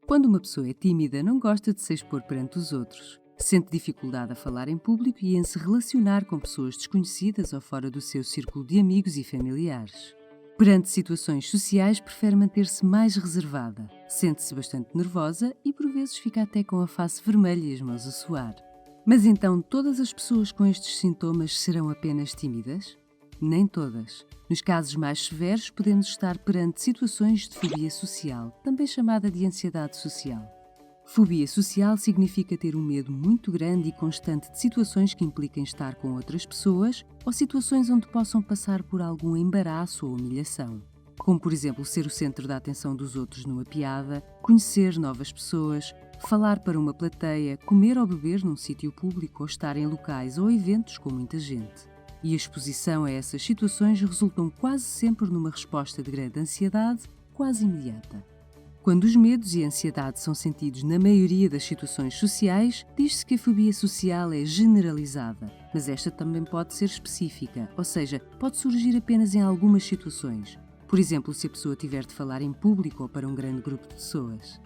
Quando uma pessoa é tímida, não gosta de se expor perante os outros. Sente dificuldade a falar em público e em se relacionar com pessoas desconhecidas ou fora do seu círculo de amigos e familiares. Perante situações sociais, prefere manter-se mais reservada. Sente-se bastante nervosa e, por vezes, fica até com a face vermelha e as mãos a suar. Mas então, todas as pessoas com estes sintomas serão apenas tímidas? Nem todas. Nos casos mais severos, podemos estar perante situações de fobia social, também chamada de ansiedade social. Fobia social significa ter um medo muito grande e constante de situações que impliquem estar com outras pessoas ou situações onde possam passar por algum embaraço ou humilhação. Como, por exemplo, ser o centro da atenção dos outros numa piada, conhecer novas pessoas, falar para uma plateia, comer ou beber num sítio público ou estar em locais ou eventos com muita gente. E a exposição a essas situações resultam quase sempre numa resposta de grande ansiedade, quase imediata. Quando os medos e a ansiedade são sentidos na maioria das situações sociais, diz-se que a fobia social é generalizada, mas esta também pode ser específica, ou seja, pode surgir apenas em algumas situações. Por exemplo, se a pessoa tiver de falar em público ou para um grande grupo de pessoas.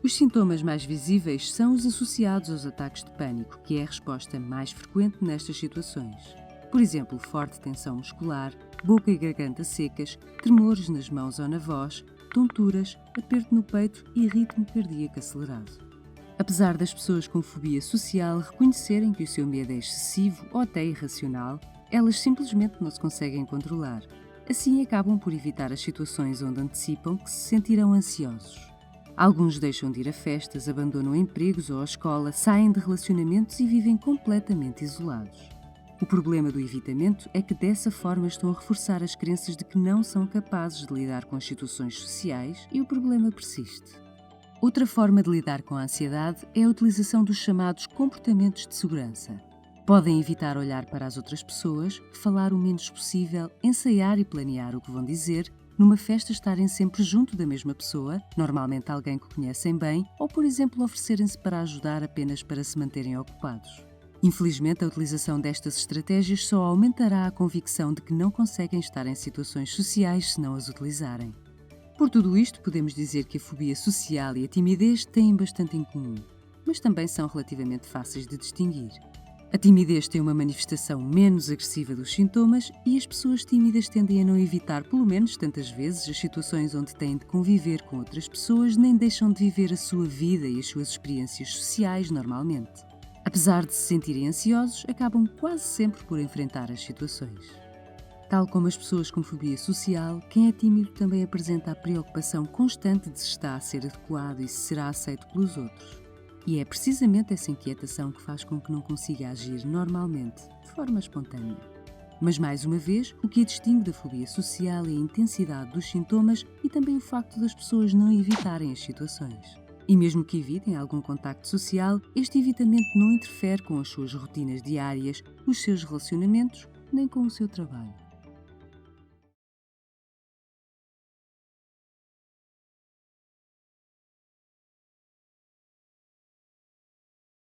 Os sintomas mais visíveis são os associados aos ataques de pânico, que é a resposta mais frequente nestas situações. Por exemplo, forte tensão muscular, boca e garganta secas, tremores nas mãos ou na voz, tonturas, aperto no peito e ritmo cardíaco acelerado. Apesar das pessoas com fobia social reconhecerem que o seu medo é excessivo ou até irracional, elas simplesmente não se conseguem controlar. Assim acabam por evitar as situações onde antecipam que se sentirão ansiosos. Alguns deixam de ir a festas, abandonam empregos ou a escola, saem de relacionamentos e vivem completamente isolados. O problema do evitamento é que dessa forma estão a reforçar as crenças de que não são capazes de lidar com as situações sociais e o problema persiste. Outra forma de lidar com a ansiedade é a utilização dos chamados comportamentos de segurança. Podem evitar olhar para as outras pessoas, falar o menos possível, ensaiar e planear o que vão dizer, numa festa estarem sempre junto da mesma pessoa, normalmente alguém que conhecem bem, ou por exemplo oferecerem-se para ajudar apenas para se manterem ocupados. Infelizmente, a utilização destas estratégias só aumentará a convicção de que não conseguem estar em situações sociais se não as utilizarem. Por tudo isto, podemos dizer que a fobia social e a timidez têm bastante em comum, mas também são relativamente fáceis de distinguir. A timidez tem uma manifestação menos agressiva dos sintomas e as pessoas tímidas tendem a não evitar, pelo menos tantas vezes, as situações onde têm de conviver com outras pessoas nem deixam de viver a sua vida e as suas experiências sociais normalmente. Apesar de se sentirem ansiosos, acabam quase sempre por enfrentar as situações. Tal como as pessoas com fobia social, quem é tímido também apresenta a preocupação constante de se está a ser adequado e se será aceito pelos outros. E é precisamente essa inquietação que faz com que não consiga agir normalmente, de forma espontânea. Mas, mais uma vez, o que a distingue da fobia social é a intensidade dos sintomas e também o facto das pessoas não evitarem as situações. E mesmo que evitem algum contacto social, este evitamento não interfere com as suas rotinas diárias, os seus relacionamentos, nem com o seu trabalho.